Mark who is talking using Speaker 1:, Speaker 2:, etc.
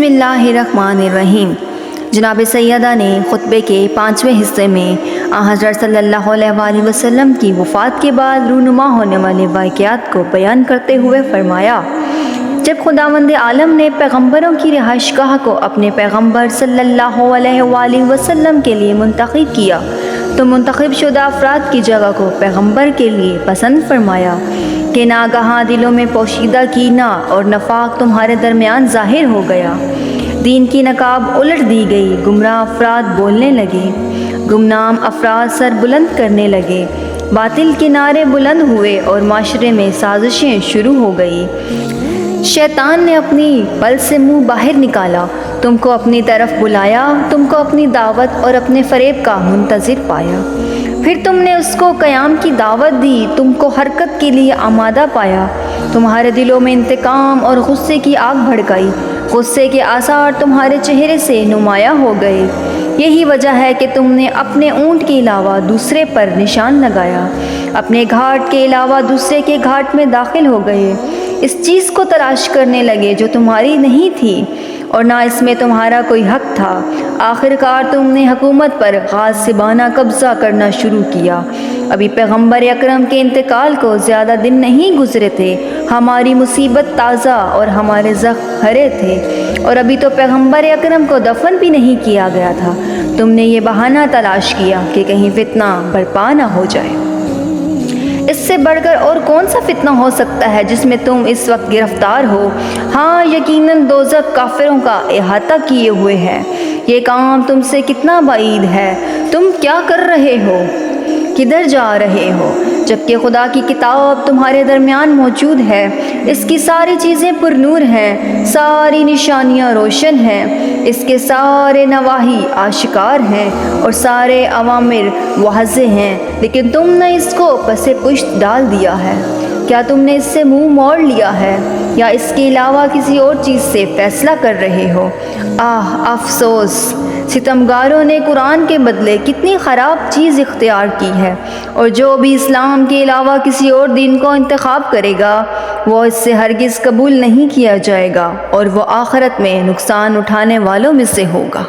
Speaker 1: بسم اللہ الرحمن الرحیم۔ جناب سیدہ نے خطبے کے 5ویں حصے میں حضرت صلی اللہ علیہ وآلہ وسلم کی وفات کے بعد رونما ہونے والے واقعات کو بیان کرتے ہوئے فرمایا، جب خداوند عالم نے پیغمبروں کی رہائش گاہ کو اپنے پیغمبر صلی اللہ علیہ وآلہ وسلم کے لیے منتخب کیا تو منتخب شدہ افراد کی جگہ کو پیغمبر کے لیے پسند فرمایا کہ ناگہاں دلوں میں پوشیدہ کینہ اور نفاق تمہارے درمیان ظاہر ہو گیا، دین کی نقاب الٹ دی گئی، گمراہ افراد بولنے لگے، گمنام افراد سر بلند کرنے لگے، باطل کے نعرے بلند ہوئے اور معاشرے میں سازشیں شروع ہو گئی۔ شیطان نے اپنی پل سے منہ باہر نکالا، تم کو اپنی طرف بلایا، تم کو اپنی دعوت اور اپنے فریب کا منتظر پایا، پھر تم نے اس کو قیام کی دعوت دی، تم کو حرکت کے لیے آمادہ پایا، تمہارے دلوں میں انتقام اور غصے کی آگ بھڑکائی، غصے کے آثار تمہارے چہرے سے نمایاں ہو گئے، یہی وجہ ہے کہ تم نے اپنے اونٹ کے علاوہ دوسرے پر نشان لگایا، اپنے گھاٹ کے علاوہ دوسرے کے گھاٹ میں داخل ہو گئے، اس چیز کو تلاش کرنے لگے جو تمہاری نہیں تھی اور نہ اس میں تمہارا کوئی حق تھا، آخر کار تم نے حکومت پر غاصبانہ قبضہ کرنا شروع کیا۔ ابھی پیغمبر اکرم کے انتقال کو زیادہ دن نہیں گزرے تھے، ہماری مصیبت تازہ اور ہمارے زخم ہرے تھے، اور ابھی تو پیغمبر اکرم کو دفن بھی نہیں کیا گیا تھا، تم نے یہ بہانہ تلاش کیا کہ کہیں فتنہ برپا نہ ہو جائے۔ اس سے بڑھ کر اور کون سا فتنہ ہو سکتا ہے جس میں تم اس وقت گرفتار ہو؟ ہاں یقیناً دوزخ کافروں کا احاطہ کیے ہوئے ہے، یہ کام تم سے کتنا بعید ہے، تم کیا کر رہے ہو، کدھر جا رہے ہو، جبکہ خدا کی کتاب تمہارے درمیان موجود ہے، اس کی ساری چیزیں پر نور ہیں، ساری نشانیاں روشن ہیں، اس کے سارے نواہی آشکار ہیں اور سارے اوامر واضح ہیں، لیکن تم نے اس کو پس پشت ڈال دیا ہے۔ کیا تم نے اس سے منہ موڑ لیا ہے یا اس کے علاوہ کسی اور چیز سے فیصلہ کر رہے ہو؟ آہ افسوس، ستمگاروں نے قرآن کے بدلے کتنی خراب چیز اختیار کی ہے، اور جو بھی اسلام کے علاوہ کسی اور دین کو انتخاب کرے گا وہ اس سے ہرگز قبول نہیں کیا جائے گا اور وہ آخرت میں نقصان اٹھانے والوں میں سے ہوگا۔